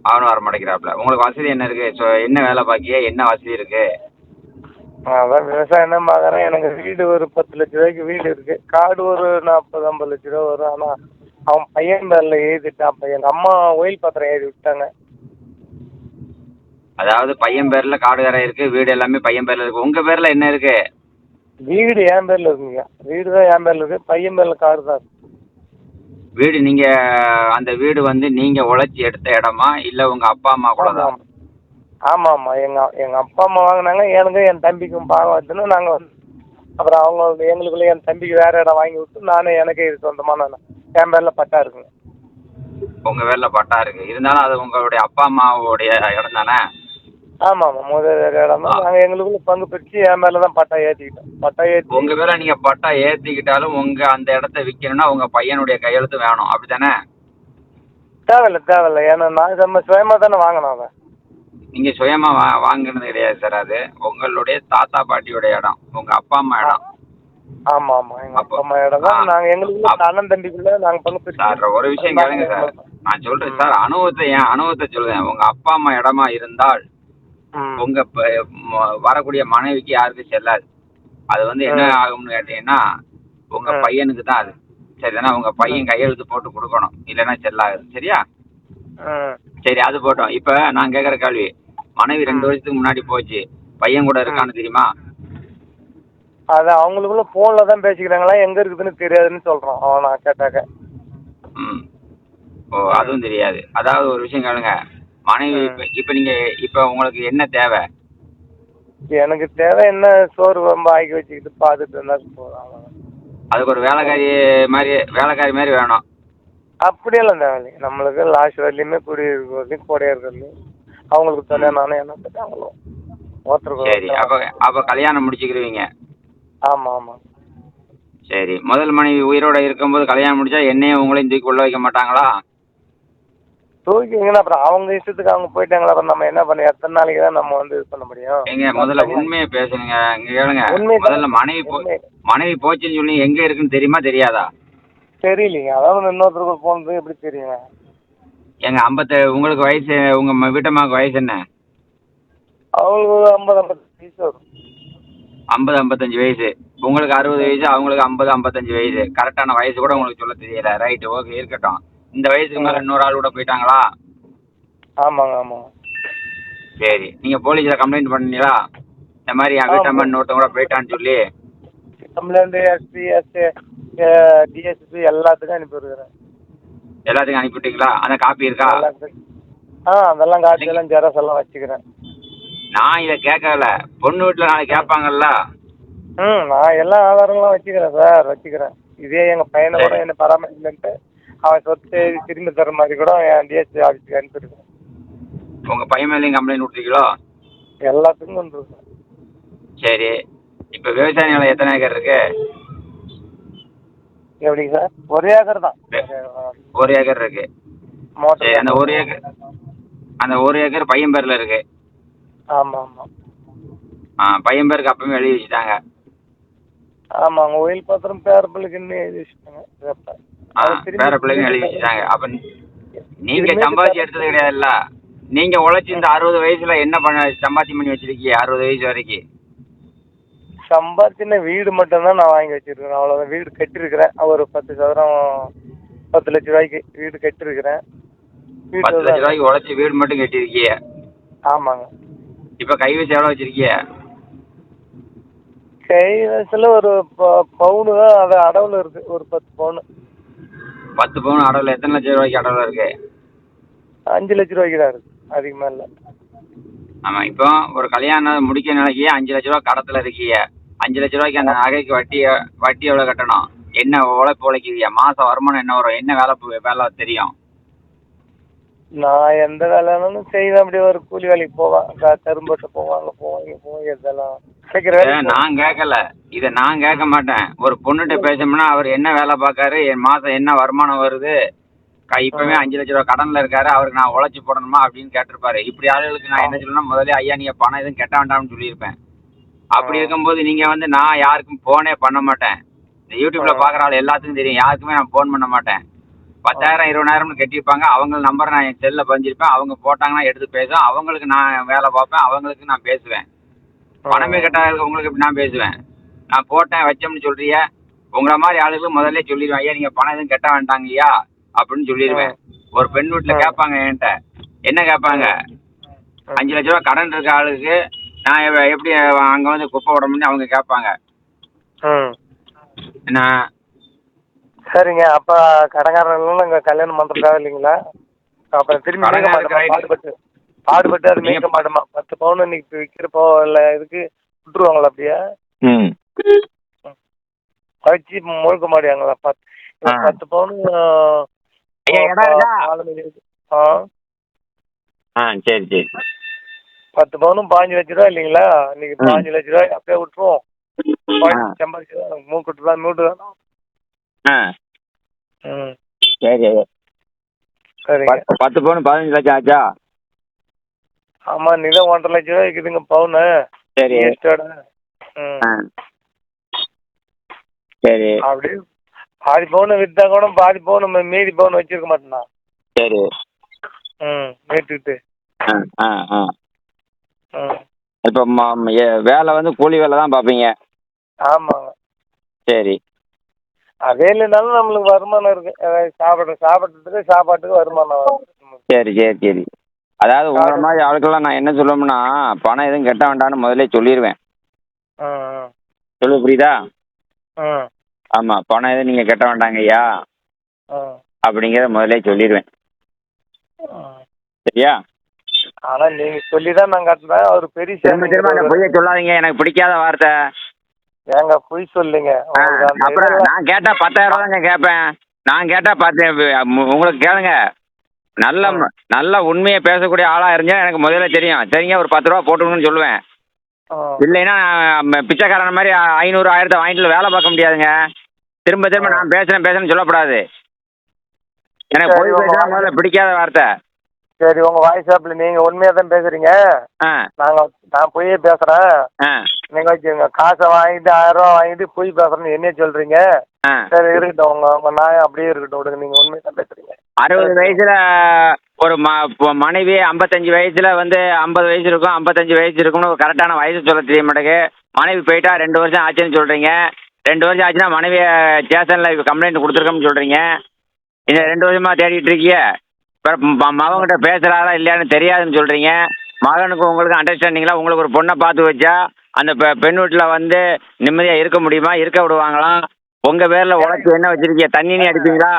அவனும் வர மாட்டேங்கிறாப்புல. உங்களுக்கு வசதி என்ன இருக்கு? என்ன வேலை பாக்கிய? என்ன வசதி இருக்கு? அதான் விவசாயம் தான் பார்க்குறேன். எனக்கு வீடு ஒரு 10 லட்ச ரூபாய்க்கு வீடு இருக்கு. காடு ஒரு 40-50 லட்ச ரூபா வரும். ஆனால் அவன் பையன் பேரில் எழுதிட்டான். எங்கள் அம்மா ஒயில் பத்திரம் எழுதி விட்டாங்க. அதாவது பையன் பேர்ல காடு வேற இருக்கு, வீடு எல்லாமே பையன் பேர்ல இருக்கு. உங்க பேர்ல என்ன இருக்கு? வீடு என் பேரில் இருக்குங்க. வீடு தான் என் பேரில் இருக்கு. பையன் பேரில் காடு தான். வீடு நீங்க அந்த வீடு வந்து நீங்க உழைச்சி எடுத்த இடமா இல்ல உங்க அப்பா அம்மா கூட தான்? ஆமாம். எங்கள் அப்பா அம்மா வாங்கினாங்க. எனக்கும் என் தம்பிக்கும் பாகம் வச்சுன்னு நாங்கள் வந்து அப்புறம் அவங்க எங்களுக்குள்ளே என் தம்பிக்கு வேறு இடம் வாங்கி விட்டு நானும் எனக்கு இது சொந்தமான என் பேரில் பட்டா இருக்குங்க. உங்க பேர்ல பட்டா இருக்கு, இருந்தாலும் அது உங்களுடைய அப்பா அம்மாவுடைய இடம் தானே? ஆமாம். முதல் இடம் தான். நாங்கள் எங்களுக்குள்ள பங்கு பிரித்து என் மேலே தான் பட்டா ஏற்றிக்கிட்டோம். பட்டா ஏற்றி உங்க பேர்ல நீங்க பட்டா ஏற்றிக்கிட்டாலும் உங்க அந்த இடத்த விற்கணும்னா உங்க பையனுடைய கையெழுத்து வேணும், அப்படித்தானே? தேவையில்லை. ஏன்னா நான் சுயமாக தானே வாங்கினோம். அதை நீங்க சுயமா வாங்கினது கிடையாது சார். அது உங்களுடைய தாத்தா பாட்டியோட இடம், உங்க அப்பா அம்மா இடம். ஆமாம். எங்கள் அப்பா அம்மா இடம் தான். நாங்கள் எங்களுக்குள்ள அண்ணன் தம்பிக்குள்ள நாங்கள் பங்கு பிரித்து. சார் ஒரு விஷயம் கேளுங்க சார், நான் சொல்றேன் சார், அனுபவத்தை சொல்லுவேன். உங்க அப்பா அம்மா இடமா இருந்தால் உங்க வரக்கூடிய மனைவிக்கு யாருக்கும் செல்லாது. அது வந்து என்ன ஆகும்னு கேட்டீங்கன்னா உங்க பையனுக்கு தான் அது, சரிதானே? உங்க பையன் கையெழுத்து போட்டு கொடுக்கணும், இல்லைன்னா செல்லாது, சரியா? சரி, அது போட்டோம். இப்ப நான் கேட்குற கேள்வி, மனைவி 2 வருஷத்துக்கு முன்னாடி போச்சு, பையன் கூட இருக்கான்னு தெரியுமா? அது அவங்களுக்குள்ள ஃபோனில் தான் பேசிக்கிறாங்களா, எங்கே இருக்குதுன்னு தெரியாதுன்னு சொல்கிறோம் அவன் நான் கேட்டாக்க. ஓ, அதுவும் தெரியாது. அதாவது ஒரு விஷயம் கேளுங்க, மனைவி இப்போ நீங்கள் இப்போ உங்களுக்கு என்ன தேவை? எனக்கு தேவை என்ன, சோறு ரொம்ப ஆக்கி வச்சுக்கிட்டு பார்த்துட்டு இருந்தால் போதும். அதுக்கு ஒரு வேலைக்காரி மாதிரி வேணும். அப்படியெல்லாம் தேவையில்லை. நம்மளுக்கு லாஸ்ட் வரலையுமே குடியிருக்க வரலையும் கூடையாக இருக்கிறதையும் அவங்களுக்கு துணையா நானும் என்ன பட்டாங்களும் ஒருத்தருக்கு. சரி, அப்போ கல்யாணம் முடிச்சுக்கிருவீங்க? ஆமாம். சரி, முதல் மனைவி உயிரோட இருக்கும்போது கல்யாணம் முடிச்சா என்னையும் உங்களையும் தூக்கி உள்ள வைக்க மாட்டாங்களா? தூக்கிங்கன்னா அப்புறம் அவங்க இஷ்டத்துக்கு அவங்க போயிட்டாங்களா, அப்புறம் நம்ம என்ன பண்ண, எத்தனை நாளைக்கு தான் நம்ம வந்து இது பண்ண முடியும்? எங்க முதல்ல உண்மையை பேசுங்க. இங்க கேளுங்க, முதல்ல மனைவி போச்சுன்னு சொல்லி எங்க இருக்குன்னு தெரியுமா தெரியாதா? தெரியலீங்க. அதாவது இன்னொருத்தருக்கு போனது எப்படி தெரியுங்க? எங்க உங்களுக்கு வயசு, உங்க வீட்டம்மாவுக்கு வயசு என்ன? அவங்களுக்கு 50-55 வயசு வரும். 50-55 வயசு. உங்களுக்கு 60 வயசு, அவங்களுக்கு 50-55 வயசு. கரெக்டான வயசு கூட உங்களுக்கு சொல்ல தெரியல. ரைட்டு, ஓகே, இருக்கட்டும். இந்த வயசுக்கு மேலே இன்னொரு ஆள் கூட போயிட்டாங்களா? ஆமாங்க. சரி, நீங்கள் போலீஸில் கம்ப்ளைண்ட் பண்ணீங்களா? இந்த மாதிரி என் வீட்டம்மா இன்னொருத்தவங்க கூட போயிட்டான்னு சொல்லி? கம்ப்ளைண்ட் எஸ்பி, டிஎஸ்பி எல்லாத்துக்கும் அனுப்பிவிடுறேன். எல்லாத்துக்கும் அனுப்பிவிட்டீங்களா? அந்த காப்பி இருக்கா? அதெல்லாம் காப்பியெல்லாம் ஜெராக்ஸ் எல்லாம் வச்சுக்கிறேன். நான் இதை கேட்கல, பொண்ணு வீட்டில் நாளைக்கு கேட்பாங்கல்ல. நான் எல்லா ஆதாரங்களும் வச்சுக்கிறேன் சார், வச்சுக்கிறேன். இதே எங்கள் பையனை கூட என்னை பராமரிக்கலன்ட்டு அவன் சொத்து திரும்பி தர மாதிரி கூட என் டிஎஸ்பி ஆஃபீஸுக்கு அனுப்பியிருக்கேன். உங்கள் பையன் மேலேயும் கம்ப்ளைண்ட் கொடுத்தீங்களோ? எல்லாத்துக்கும் வந்துருக்கேன். சரி, இப்போ விவசாய நிலம் எத்தனை ஏக்கர் இருக்கு? எப்படிங்க சார்? 1 ஏக்கர் தான். 1 ஏக்கர் இருக்கு. சரி, அந்த 1 ஏக்கர் பையன் பேரில் இருக்கு. ஆமாம். பையன் பேருக்கு அப்பவே எழுதி வச்சுட்டாங்க. ஆமாங்க, உயில் பத்திரம் பேர பிள்ளைக்கு இன்னும் எழுதி வச்சுட்டாங்க. சிறப்பா. அதை திரும்பி பேர பிள்ளைங்க எழுதி வச்சுட்டாங்க. அப்போ நீங்கள் சம்பாதிச்சு எடுத்தது கிடையாதுல்ல. நீங்கள் உழைச்சி இந்த 60 வயசுல என்ன சம்பாத்தியம் பண்ணி வச்சிருக்கீங்க 60 வயசு வரைக்கும்? சம்பாதிச்சுன்னா வீடு மட்டும்தான் நான் வாங்கி வச்சிருக்கிறேன், அவ்வளோதான். வீடு கட்டிருக்கிறேன், ஒரு 10 சதுரம் 10 லட்ச ரூபாய்க்கு வீடு கட்டிருக்கிறேன். 10 லட்ச ரூபாய்க்கு உழைச்சி வீடு மட்டும் கட்டியிருக்கீங்க. ஆமாங்க. இப்போ கைவசம் எவ்வளோ வச்சிருக்கீங்க? கைவசத்தில் ஒரு பவுனு தான், அது அடவில் இருக்குது, ஒரு 10 பவுனு. 10 பவுன் அடவில் எத்தனை லட்சம் ரூபாய்க்கு அடவில் இருக்கு? 5 லட்ச ரூபாய்க்கு தான் இருக்குது, அதிகமாக இல்லை. ஆமாம், இப்போ ஒரு கல்யாணம் முடிக்க நிலைக்கு 5 லட்ச ரூபா கடத்தில் இருக்கீங்க. 5 லட்ச ரூபாய்க்கு அந்த நகைக்கு வட்டி எவ்வளோ கட்டணும்? என்ன உழைப்பு உழைக்கிறீங்க? மாதம் வருமானம் என்ன வரும்? என்ன வேலை தெரியும்? நான் எந்த வேலைனாலும் செய்வேன், அப்படியே ஒரு கூலி வேலைக்கு போவேன், கரும்பட்டு போவேன், அங்கே போவேன், இங்கே போவேன், இதெல்லாம் கிடைக்கிற வேலை. நான் கேட்கல, இதை நான் கேட்க மாட்டேன். ஒரு பொண்ணுகிட்ட பேசணும்னா அவர் என்ன வேலை பார்க்காரு, என் மாதம் என்ன வருமானம் வருது, இப்பவே 5 லட்ச ரூபா கடன்ல இருக்காரு, அவருக்கு நான் உழைச்சி போடணுமா அப்படின்னு கேட்டிருப்பாரு. இப்படி ஆளுகளுக்கு நான் என்ன சொல்லணும்னா, முதல்ல ஐயா நீங்க பணம் எதுவும் கட்ட வேண்டாம்னு சொல்லியிருப்பேன். அப்படி இருக்கும்போது நீங்க வந்து நான் யாருக்கும் போனே பண்ண மாட்டேன். இந்த யூடியூப்ல பாக்குற ஆள் எல்லாத்துக்கும் தெரியும், யாருக்குமே நான் போன் பண்ண மாட்டேன். 10,000 20,000 கட்டியிருப்பாங்க, அவங்க நம்பர் நான் என் செல்ல பதிஞ்சிருப்பேன். அவங்க போட்டாங்கன்னா எடுத்து பேசுவேன், அவங்களுக்கு நான் வேலை பார்ப்பேன், அவங்களுக்கு நான் பேசுவேன். பணமே கட்டாத உங்களுக்கு எப்படி நான் பேசுவேன்? நான் போட்டேன் வச்சோம்னு சொல்றிய, உங்களை மாதிரி ஆளுகளுக்கு முதல்ல சொல்லிடுவேன், ஐயா நீங்க பணம் எதுவும் கட்ட வேண்டாங்கய்யா அப்படின்னு சொல்லிடுவேன். ஒரு பெண் வீட்டில் கேட்பாங்க என்கிட்ட, என்ன கேட்பாங்க, 5 லட்ச ரூபா கடன் இருக்க ஆளுக்கு நான் எப்படி அங்கே வந்து குப்பை விடணும்னு அவங்க கேட்பாங்க. என்ன? சரிங்க, அப்போ கடங்காரங்களும் இங்கே கல்யாணம் பண்ணுறதா இல்லைங்களா? அப்புறம் திரும்பி பாடுபட்டு அது மீட்க மாட்டோமா? 10 பவுன் இன்னைக்கு விற்கிறப்போ இல்லை இதுக்கு விட்டுருவாங்களா அப்படியே? வச்சு முழுக்க மாட்டாங்களா? 10 பவுன் சரி சரி 10 பவுனும் 15 லட்ச ரூபா இல்லைங்களா? இன்னைக்கு 15 லட்ச ரூபாய் அப்படியே விட்டுருவோம். சம்பாதிச்சு மூக்கிட்டு தான் மூட்டு தான். சரி சரிங்க. 10 பவுன் 15 லட்சம் ஆச்சா? ஆமாம், நீ தான் 1.5 லட்ச ரூபா இருக்குதுங்க பவுனு. சரி சரி. அப்படியே பாதி பவுன் விற்றா கூட பாதி பவுன் மீதி பவுன் வச்சிருக்க மாட்டேன்னா. சரி. மீட்டுக்கிட்டு. இப்போ வேலை வந்து கூலி வேலை தான் பார்ப்பீங்க? ஆமாங்க. சரி. அதே இல்லைனாலும் நம்மளுக்கு வருமானம் இருக்கு, சாப்பாட்டுக்கு வருமானம் வரும். சரி சரி சரி. அதாவது உங்களை மாதிரி ஆளுக்கெல்லாம் நான் என்ன சொல்லுவேன்னா, பணம் எதுவும் கட்ட வேண்டாம்னு முதல்ல சொல்லிடுவேன். சொல்லு, புரியுதா? ஆமாம், பணம் எதுவும் நீங்கள் கட்ட வேண்டாங்க ஐயா அப்படிங்கிறத முதல்ல சொல்லிடுவேன். சரியா? ஆனால் நீங்கள் சொல்லி தான் நான் கட்டுறேன். அவர் பெரிய திரும்ப பொய்ய சொல்லாதீங்க, எனக்கு பிடிக்காத வார்த்தை. ஏங்க பொய் சொல்லுங்க. அப்புறம் நான் கேட்டால் 10,000 தாங்க கேட்பேன். நான் கேட்டால் 10 உங்களுக்கு கேளுங்க. நல்ல உண்மையை பேசக்கூடிய ஆளாக இருந்தா எனக்கு முதல்ல தெரியும். சரிங்க, ஒரு 10 ரூபா போட்டுக்கணும்னு சொல்லுவேன். இல்லைன்னா பிச்சைக்காரன் மாதிரி 500 1000 வாங்கிட்டு வேலை பார்க்க முடியாதுங்க. திரும்ப நான் பேசுறேன்னு சொல்லக்கூடாது. எனக்கு போய் பேசுனா முதல்ல பிடிக்காத வார்த்தை. சரி, உங்கள் வாட்ஸ்அப்பில் நீங்கள் உண்மையாக தான் பேசுகிறீங்க. நான் பொய்யே பேசுகிறேன். நீங்கள் வச்சுங்க, காசை வாங்கிட்டு 1000 ரூபா வாங்கிட்டு பொய் பேசுகிறேன்னு என்ன சொல்கிறீங்க? சரி இருக்கட்டும், உங்கள் நாயம் அப்படியே இருக்கட்டும், விடுங்க. நீங்கள் உண்மையாக தான் பேசுகிறீங்க. 60 வயசுல ஒரு மனைவி 55 வயசுல வந்து 50 வயசு இருக்கும், 55 வயசு இருக்கும்னு ஒரு கரெக்டான வயசு சொல்ல தெரிய மாட்டேங்குது. மனைவி போயிட்டா 2 வருஷம் ஆச்சுன்னு சொல்கிறீங்க. 2 வருஷம் ஆச்சுன்னா மனைவியை ஸ்டேஷனில் கம்ப்ளைண்ட் கொடுத்துருக்கோம்னு சொல்கிறீங்க. இந்த 2 வருஷமாக தேடிட்டு இருக்கீங்க. மகன்கிட்ட பேசுகிறாரா இல்லையான்னு தெரியாதுன்னு சொல்கிறீங்க. மகனுக்கு உங்களுக்கு அண்டர்ஸ்டாண்டிங்களா? உங்களுக்கு ஒரு பொண்ணை பார்த்து வச்சா அந்த பெண் வீட்டில் வந்து நிம்மதியாக இருக்க முடியுமா? இருக்க விடுவாங்களா? உங்கள் பேரில் உழைச்சி என்ன வச்சுருக்கீங்க? தண்ணி அடிப்பீங்களா?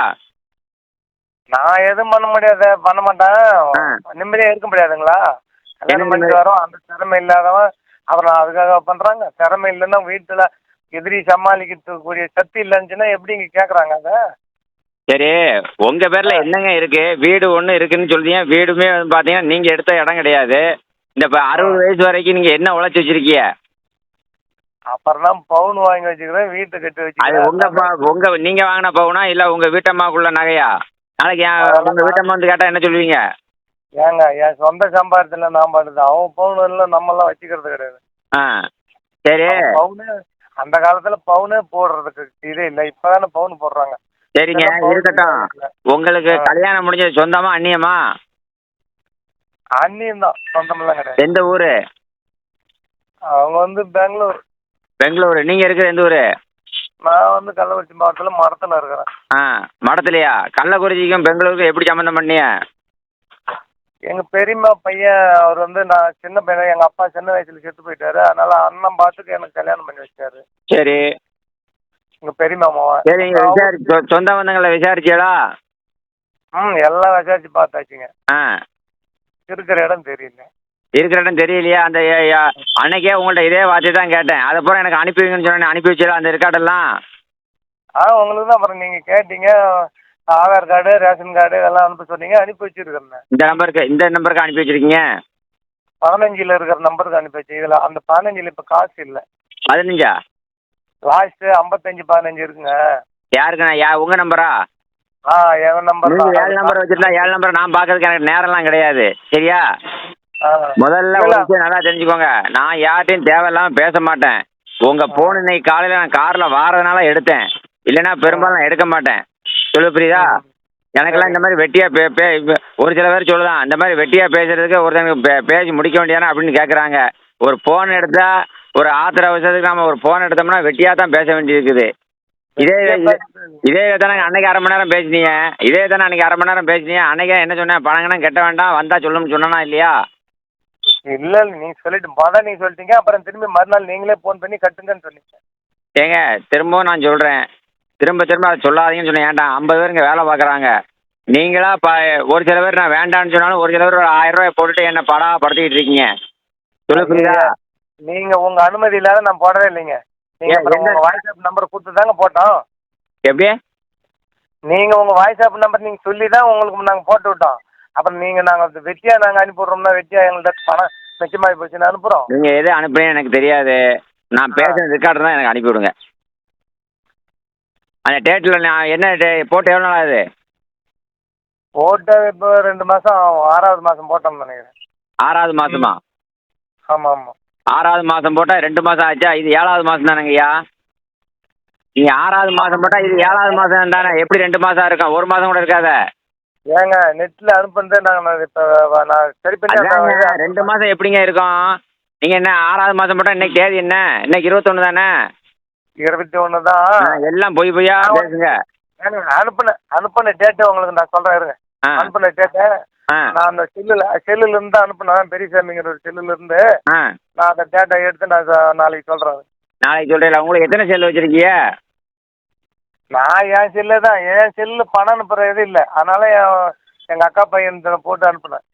நான் எதுவும் பண்ண மாட்டேன். நிம்மதியாக இருக்க முடியாதுங்களா? கல்யாணம் பண்ணிட்டு வரோம், அந்த திறமை இல்லாதவன் அப்புறம் அதுக்காக பண்ணுறாங்க. திறமை இல்லைன்னா வீட்டில் எதிரி சமாளிக்கக்கூடிய சக்தி இல்லைன்னுச்சுன்னா எப்படி இங்கே கேட்குறாங்க அதை? சரி, உங்கள் பேரில் என்னங்க இருக்குது? வீடு ஒன்று இருக்குதுன்னு சொல்றீங்க. வீடுமே வந்து பார்த்தீங்கன்னா நீங்கள் எடுத்த இடம் கிடையாது. இந்த 60 வயசு வரைக்கும் நீங்கள் என்ன உழைச்சி வச்சுருக்கீங்க? அப்புறம் தான் பவுன் வாங்கி வச்சுக்கிறேன், வீட்டை கட்டி வச்சுக்கிறேன். அது உங்கள் நீங்கள் வாங்கின பவுனா இல்லை உங்கள் வீட்டம்மாக்குள்ள நகையா? நாளைக்கு உங்கள் வீட்டம்மா வந்து கேட்டால் என்ன சொல்லுவீங்க? ஏங்க, என் சொந்த சம்பாரத்தில் நான் பண்ணுறது. அவன் பவுன் எல்லாம் நம்மளாம் வச்சுக்கிறது கிடையாது. ஆ சரி. பவுனு அந்த காலத்துல பவுனு போடுறதுக்கு இதே இல்லை, இப்பதானே பவுன் போடுறாங்க. சரிங்க, இதெல்லாம் பவுன் இருக்கட்டும். இல்லை. உங்களுக்கு கல்யாணம் முடிஞ்சது சொந்தமா அந்நியமா? அண்ணியும் தான், சொந்தமெல்லாம் கிடையாது. எந்த ஊர்? அவங்க வந்து பெங்களூர். பெங்களூர். நீங்கள் இருக்கிற எந்த ஊர்? நான் வந்து கள்ளக்குறிச்சி மாவட்டத்தில் மடத்தில் இருக்கிறேன். ஆ மடத்துலையா? கள்ளக்குறிச்சிக்கும் பெங்களூருக்கும் எப்படி சம்மந்தம் பண்ணிய? எங்கள் பெரியம்மா பையன் அவர் வந்து, நான் சின்ன பையன், எங்கள் அப்பா சின்ன வயசுல செத்து போயிட்டாரு. அதனால அண்ணன் பார்த்துக்கு எனக்கு கல்யாணம் பண்ணி வச்சாரு. சரி எங்கள் பெரியம்மாவை. சரி. நீங்கள் சொந்த பந்தங்களை விசாரிச்சீங்களா? எல்லாம் விசாரிச்சு பார்த்தாச்சுங்க. ஆ இருக்கிற இடம் தெரியல. இருக்கிற இடம் தெரியலையா? அந்த அன்னைக்கே உங்கள்கிட்ட இதே வார்த்தை தான் கேட்டேன். அதுக்கப்புறம் எனக்கு அனுப்பி வைங்கன்னு சொன்னேன். அனுப்பி வச்சீங்களா அந்த ரெக்கார்டெல்லாம்? உங்களுக்கு தான் அப்புறம் நீங்கள் கேட்டீங்க, ஆதார் கார்டு ரேஷன் கார்டு இதெல்லாம் அனுப்ப சொன்னீங்க, அனுப்பி வச்சுருக்கிறேன். இந்த நம்பருக்கு அனுப்பி வச்சிருக்கீங்க? 15 இருக்கிற நம்பருக்கு அனுப்பி வச்சு. இதில் அந்த 15 இப்போ காசு இல்லை. 15? லாஸ்ட்டு 55 15 இருக்குங்க. யாருக்குண்ணா? உங்கள் நம்பரா? என் நம்பர் நீங்கள் 7 நம்பர் வச்சுருந்தா 7 நம்பர் நான் பார்க்கறதுக்கு எனக்கு நேரம்லாம் கிடையாது. சரியா? முதல்ல ஒரு விஷயம் நல்லா தெரிஞ்சுக்கோங்க. நான் யார்ட்டையும் தேவையில்லாமல் பேச மாட்டேன். உங்கள் ஃபோன் இன்னைக்கு காலையில் நான் காரில் வாரதுனால எடுத்தேன். இல்லைன்னா பெரும்பாலும் நான் எடுக்க மாட்டேன். சொல்ல புரியுதா? எனக்கெல்லாம் இந்த மாதிரி வெட்டியாக ஒரு சில பேர் சொல்லுதான், இந்த மாதிரி வெட்டியாக பேசுறதுக்கு ஒருத்தங்க பேசி முடிக்க வேண்டியானா அப்படின்னு கேட்குறாங்க. ஒரு ஃபோன் எடுத்தால் ஒரு ஆத்திர அவசரத்துக்கு நம்ம ஒரு ஃபோன் எடுத்தோம்னா வெட்டியாக தான் பேச வேண்டியிருக்குது. இதே தானே அன்னைக்கு அரை மணி நேரம் பேசினீங்க. அன்னைக்கு அரை மணி நேரம் பேசினீங்க. அன்னைக்கே என்ன சொன்னேன்? பணங்கணும் கட்ட வேண்டாம், வந்தால் சொல்லணும்னு சொன்னா இல்லையா? இல்லை நீங்கள் சொல்லிட்டு மொதல் நீங்கள் சொல்லிட்டீங்க, அப்புறம் திரும்பி மறுநாள் நீங்களே ஃபோன் பண்ணி கட்டுங்கன்னு சொன்னீங்க. ஏங்க திரும்பவும் நான் சொல்கிறேன், திரும்ப அதை சொல்லாதீங்கன்னு சொன்னேன். ஏன்டா 50 பேர் இங்கே வேலை பார்க்குறாங்க. நீங்களா ஒரு சில பேர் நான் வேண்டான்னு சொன்னாலும் ஒரு சில பேர் ஒரு 1000 ரூபாய் போட்டுட்டு என்ன படுத்திக்கிட்டு இருக்கீங்க. சொல்ல புரியுதா? நீங்கள் உங்கள் அனுமதி இல்லாத நான் போடவே இல்லைங்க. நீங்கள் உங்கள் வாட்ஸ்அப் நம்பர் கொடுத்து தாங்க போட்டோம். எப்படி? நீங்கள் உங்கள் வாட்ஸ்அப் நம்பர் நீங்கள் சொல்லி தான் உங்களுக்கு நாங்கள் போட்டு விட்டோம். அப்புறம் நாங்கள் வெட்டியாக அனுப்பி விட்றோம்னா வெட்டியாக எங்கள்கிட்ட பணம் மிச்சமாகி போச்சுன்னு அனுப்புகிறோம். நீங்கள் எது அனுப்புறீங்கன்னு எனக்கு தெரியாது. நான் பேசுகிற ரெக்கார்டு தான் எனக்கு அனுப்பி விடுங்க. அந்த டேட்டில் நான் என்ன போட்டு எவ்வளோ நாள் ஆகுது? போட்டு இப்போ 2 மாதம் ஆகும். 6வது மாதம் போட்டோம்னு நினைக்கிறேன். 6வது மாதமா? ஆமாம். 6வது மாதம் போட்டால் 2 மாதம் ஆச்சா? இது 7வது மாதம் தானேங்கய்யா? நீங்கள் 6வது மாதம் போட்டால் இது 7வது மாதம் தானே? எப்படி 2 மாதம் இருக்கும்? 1 மாதம் கூட இருக்காத. ஏங்க நெட்டில் அனுப்புனதே நாங்கள் இப்போ நான் சரி பண்ணி 2 மாதம் எப்படிங்க இருக்கும்? நீங்கள் என்ன 6வது மாதம் போட்டால் இன்னைக்கு தேதி என்ன? இன்னைக்கு 21 தானே? 21 தான். எல்லாம் பொய்யா பேசுங்க. அனுப்பின டேட்டு உங்களுக்கு நான் சொல்கிறேன் இருங்க. அனுப்பின டேட்டை நான் அந்த செல்லுல இருந்து அனுப்பினேன். பெரியசாமிங்கிற ஒரு செல்லுல இருந்து நான் அந்த டேட்டா எடுத்து நான் நாளைக்கு சொல்கிறேன். நாளைக்கு சொல்கிறீங்களா? உங்களுக்கு எத்தனை செல்லு வச்சுருக்கீங்க? நான் என் செல்லு தான். என் செல்லு பணம் அனுப்புகிற இது இல்லை. அதனால எங்கள் அக்கா பையன் போட்டு அனுப்புனேன்.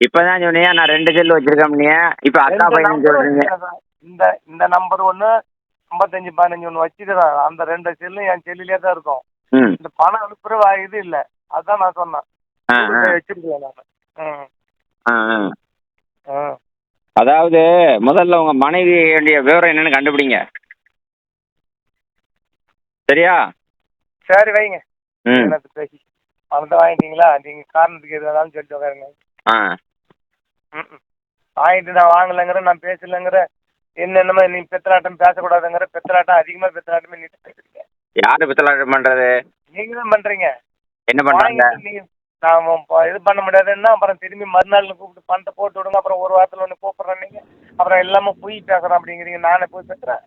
இப்போ தான் சொன்னீங்க நான் 2 செல்லு வச்சுருக்கேன். இப்போ அக்கா பையன் சொல்கிறீங்க. இந்த நம்பர் ஒன்று 55 15 ஒன்று வச்சுக்கிறேன். அந்த 2 செல்லும் என் செல்லுலேயே தான் இருக்கும். இந்த பணம் அனுப்புகிற இது இல்லை. அதுதான் நான் சொன்னேன். வச்சுருக்கேன் நான். அதாவது முதல்ல உங்கள் மனைவியுடைய விவரம் என்னன்னு கண்டுபிடிங்க. சரியா? சரி வைங்க. எனக்கு பேசி பணத்தை வாங்கிட்டீங்களா? நீங்கள் காரணத்துக்கு எதுனாலும் சொல்லிட்டு உட்காருங்க. வாங்கிட்டு நான் வாங்கலைங்கிற, நான் பேசலைங்கிற, என்னென்னமோ நீ பித்தலாட்டம் பேசக்கூடாதுங்கிற, பித்தலாட்டம் அதிகமாக பித்தலாட்டமே நீட்டு பேசுறீங்க. யாரு பித்தலாட்டம் பண்ணுறது? நீங்கள் தான் பண்ணுறீங்க. என்ன பண்ணுறாங்க? நீங்கள் நான் இது பண்ண முடியாதுன்னா அப்புறம் திரும்பி மறுநாள் கூப்பிட்டு பணத்தை போட்டு விடுங்க. அப்புறம் ஒரு வாரத்தில் ஒன்று கூப்பிட்றேன். நீங்கள் அப்புறம் எல்லாமே போய் பேசுகிறேன் அப்படிங்கிறீங்க. நானே போய் பேசுகிறேன்.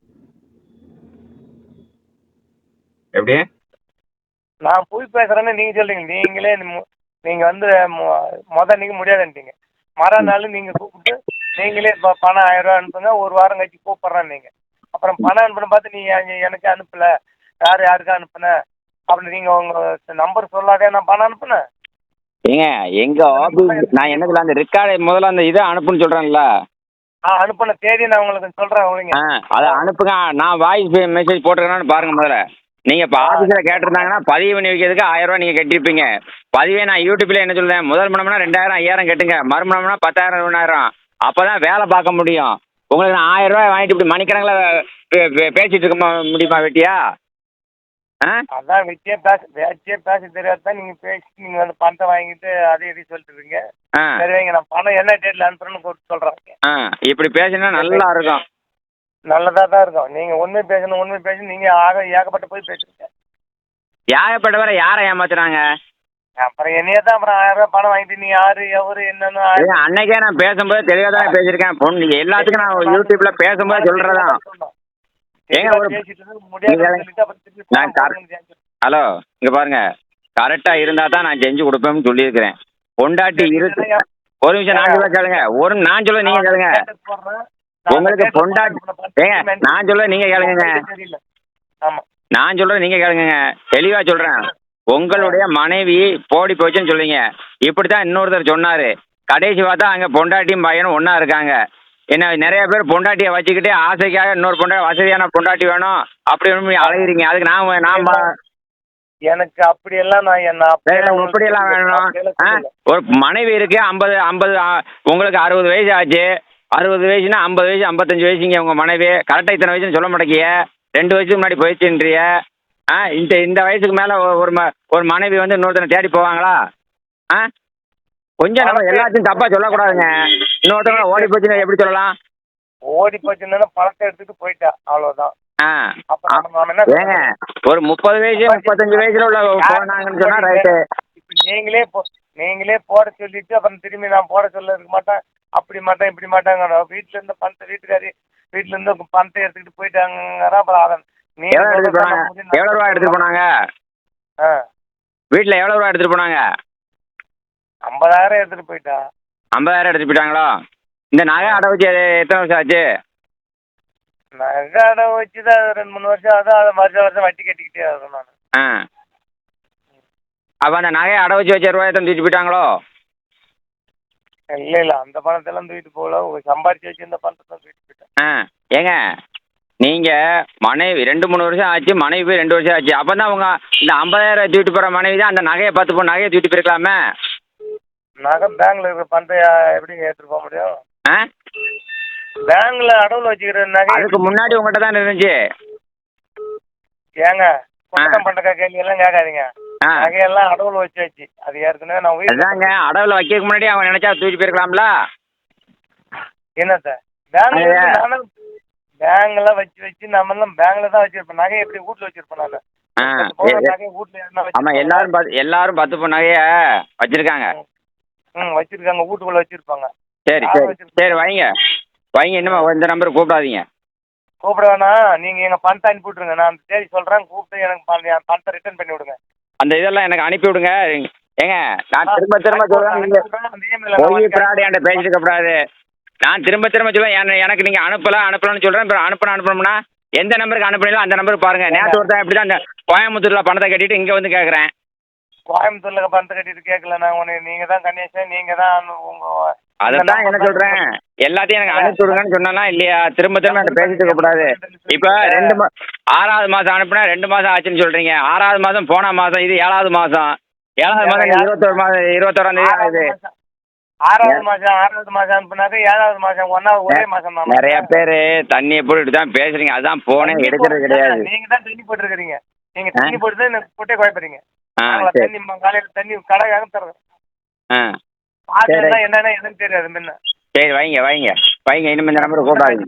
எப்படி? நான் போய் பேசுகிறேன்னு நீங்கள் சொல்கிறீங்க. நீங்களே நீங்கள் வந்து அன்றைக்கி முடியாதுன்ட்டீங்க. மறுநாள் நீங்கள் கூப்பிட்டு நீங்களே இப்போ பணம் 1000 ரூபா அனுப்புங்க, ஒரு வாரம் கழிச்சு கூப்பிட்றேன். நீங்கள் அப்புறம் பணம் அனுப்புன பார்த்து நீ எனக்கு அனுப்பலை, யாருக்கா அனுப்புன அப்படின்னு நீங்கள் உங்கள் நம்பர் சொல்லாதே நான் பணம் அனுப்புனேன். ஏங்க எங்கள் ஆஃபீஸ் நான் என்னதுல அந்த ரெக்கார்டு முதல்ல அந்த இதை அனுப்புன்னு சொல்கிறேன்ல. அனுப்புன தேதி நான் உங்களுக்கு சொல்கிறேன். அதை அனுப்புங்க. நான் வாய்ஸ் மெசேஜ் போட்டிருக்கேன்னு பாருங்கள் முதல்ல. நீங்கள் இப்போ ஆஃபீஸில் கேட்டிருந்தாங்கன்னா பதிவு பண்ணி வைக்கிறதுக்கு 1000 ரூபா நீங்கள் கட்டியிருப்பீங்க. பதிவே நான் யூடியூப்பில் என்ன சொல்கிறேன், முதல் மணம்னா 2000 5000 கட்டுங்க, மறுமணம்னா 10,000 20,000. அப்போ தான் வேலை பார்க்க முடியும். உங்களுக்கு நான் 1000 ரூபாய் வாங்கிட்டு இப்படி மணிக்கணக்கில் பேசிகிட்டு இருக்க முடியுமா வெட்டியா? அதான் வெட்டியே பேச தெரியாது தான் நீங்கள் பேசி நீங்கள் வந்து பணத்தை வாங்கிட்டு அதே இதையும் சொல்லிட்டு இருக்கீங்க. சரி வைங்க, நான் பணம் என்ன டேட்டில் அனுப்புறேன்னு சொல்கிறேன். இப்படி பேசினா நல்லா இருக்கும். நல்லதாக தான் இருக்கும். நீங்கள் உண்மை பேசணும் நீங்கள் ஏகப்பட்ட போய் பேசுறீங்க. ஏகப்பட்டவரை யாரை ஏமாத்துறாங்க? அப்புறம் என்னையே தான் அப்புறம் 1000 ரூபாய் பணம் வாங்கிட்டு நீ யாரு எவரு என்னன்னு ஏங்க, அன்னைக்கே நான் பேசும்போது தெளிவாக தானே பேசியிருக்கேன். பொண்ணு எல்லாத்துக்கும் நான் யூடியூப்ல பேசும்போது சொல்றதான். ஏங்க ஒரு ஹலோ, இங்க பாருங்க, கரெக்டா இருந்தா தான் நான் செஞ்சு கொடுப்பேன்னு சொல்லியிருக்கிறேன். பொண்டாட்டி இருக்கு. ஒரு நிமிஷம் நான் சொல்ல கேளுங்க. நான் சொல்ல நீங்க கேளுங்க. உங்களுக்கு பொண்டாட்டி ஏங்க, நான் சொல்ல நீங்க கேளுங்க. நான் சொல்றது நீங்க கேளுங்க. தெளிவா சொல்றேன். உங்களுடைய மனைவி போடி போச்சுன்னு சொல்றீங்க. இப்படித்தான் இன்னொருத்தர் சொன்னாரு. கடைசி பார்த்தா அங்க பொண்டாட்டியும் பையனும் ஒண்ணா இருக்காங்க. என்ன நிறைய பேர் பொண்டாட்டியை வச்சுக்கிட்டு ஆசைக்காக இன்னொரு பொண்டாட்டி வசதியான பொண்டாட்டி வேணும் அப்படி ஒன்று அலையிறீங்க. அதுக்கு நாம எனக்கு அப்படியெல்லாம் இப்படியெல்லாம் வேணும். ஒரு மனைவி இருக்கு 50 உங்களுக்கு 60 வயசு ஆச்சு. 60 வயசுனா 50 வயசு 55 வயசுங்க உங்க மனைவி. கரெக்டாக இத்தனை வயசுன்னு சொல்ல மாட்டேங்கிய. 2 வயசுக்கு முன்னாடி போயிடுச்சுன்றிய. இந்த வயசுக்கு மேலே ஒரு மனைவி வந்து இன்னொருத்தனை தேடி போவாங்களா? கொஞ்சம் நம்ம எல்லாத்தையும் தப்பா சொல்லக்கூடாதுங்க. இன்னொருத்தவங்க ஓடி போச்சுன்னா எப்படி சொல்லலாம்? ஓடி போச்சுன்னா பணத்தை எடுத்துட்டு போயிட்டா அவ்வளவுதான். ஏங்க ஒரு 30 வயசு 35 வயசுல உள்ள போனாங்கன்னு சொன்னா ரைட்டு. இப்ப நீங்களே போட சொல்லிட்டு அப்புறம் திரும்பி நான் போட சொல்ல இருக்க மாட்டேன். அப்படி மாட்டேன் இப்படி மாட்டாங்க. வீட்டுல இருந்து பணத்தை வீட்டுல இருந்து பணத்தை எடுத்துக்கிட்டு போயிட்டாங்க. அப்புறம் எவ்வளவு ரூபா எடுத்துட்டு போனாங்க? வீட்டுல எவ்வளவு ரூபா எடுத்துட்டு போனாங்க? 50,000 எடுத்துட்டு போயிட்டா. 50,000 எடுத்துட்டு போயிட்டாங்களோ? இந்த நகை அடை வச்சு எத்தனை வருஷம் ஆச்சு? நகை அடை வச்சுதான் 2-3 வருஷம் ஆகுது. அதை வருஷம் வட்டி கட்டிக்கிட்டே ஆகும். நான் அப்ப அந்த நகையை அடை வச்ச ரூபாய் தூக்கிட்டு போயிட்டாங்களோ? இல்ல அந்த பணத்தெல்லாம் தூக்கிட்டு போகல. சம்பாரிச்சு வச்சு இந்த பணத்தை தான் தூக்கிட்டு போயிட்டேன். ஏங்க நீங்க மனைவி 2-3 வருஷம் ஆச்சு, மனைவி போய் 2 வருஷம் ஆச்சு. அப்பதான் உங்க இந்த 50,000 தூக்கிட்டு போற மனைவி தான் அந்த நகையை 10 பவுன் நகையை தூக்கிட்டு போயிருக்கலாமே. நகை பேங்க்ல இருக்கிற பணத்தை எப்படிங்க எடுத்துட்டு போக முடியும்? பேங்க்ல அடவுல வச்சுக்கிற நகை அதுக்கு முன்னாடி உங்ககிட்ட தான் இருந்துச்சு. ஏங்க குற்றம் பண்ற கேள்வி எல்லாம் கேட்காதீங்க. நகையெல்லாம் அடவுல வச்சு அது ஏற்கனவே நான் அதாங்க அடவுல வைக்க முன்னாடி அவன் நினைச்சா தூக்கி போயிருக்கலாம்ல. என்னத்த பேங்க்ல வச்சு நம்ம எல்லாம் பேங்க்ல தான் வச்சிருப்போம். நகை எப்படி வீட்டுல வச்சிருப்போம்? ஆமா, எல்லாரும் 10 பவுன் நகைய வச்சிருக்காங்க. வச்சிருக்காங்க, வீட்டுக்குள்ள வச்சிருப்பாங்க. சரி வைங்க. இன்னும் இந்த நம்பர் கூப்பிடாதீங்க. கூப்பிட வேணாம். நீங்க எங்க பணத்தை அனுப்பி விட்டுருங்க. நான் தேதி சொல்றேன். கூப்பிட்டு எனக்கு பணத்தை ரிட்டர்ன் பண்ணி விடுங்க. அந்த இதெல்லாம் எனக்கு அனுப்பி விடுங்க. ஏங்க நான் திரும்ப சொல்றேன். பிராடி என்கிட்ட பேசிட்டு இருக்கக்கூடாது. நான் திரும்ப சொல்லுவேன். எனக்கு நீங்க அனுப்பலாம்னு சொல்றேன். இப்போ அனுப்பணும்னா எந்த நம்பருக்கு அனுப்புனீங்களோ அந்த நம்பருக்கு பாருங்க. நேற்று ஒருத்தன் இப்படி தான் கோயம்புத்தூர்ல பணத்தை கட்டிட்டு இங்க வந்து கேட்குறேன். கோயம்புத்தூர்ல பணத்தை கட்டிட்டு கேட்கல. நான் நீங்க தான் கணேசன். நீங்க தான் அதான் என்ன சொல்றேன். எல்லாத்தையும் எனக்கு அனுப்பி விடுங்கன்னு சொன்னா இல்லையா? திரும்ப என்கிட்ட பேசிட்டு இருக்கக்கூடாது. இப்ப 6வது மாசம் அனுப்புனா 2 மாசம் ஆச்சுன்னு சொல்றீங்க. 6வது மாசம் போன மாசம், இது 7வது மாசம். 7வது மாசம் 21ஆம் தேதி ஆகுது. 6வது மாசம் அனுப்புனாக்க 7வது மாசம் ஒரே மாசம் தான். நிறைய பேரு தண்ணியை போட்டுட்டு தான் பேசுறீங்க. அதான் போனே எடுக்கிறது கிடையாது. நீங்க தான் தண்ணி போட்டுருக்கீங்க. நீங்க தண்ணி போட்டு தான் எனக்கு போட்டே குழப்பறீங்க. தண்ணி காலையில தண்ணி கடை தர்றேன். என்னன்னு எனக்கு தெரியாது. சரி வைங்க. இனிமே இந்த நம்பர் கூப்பிடாதீங்க.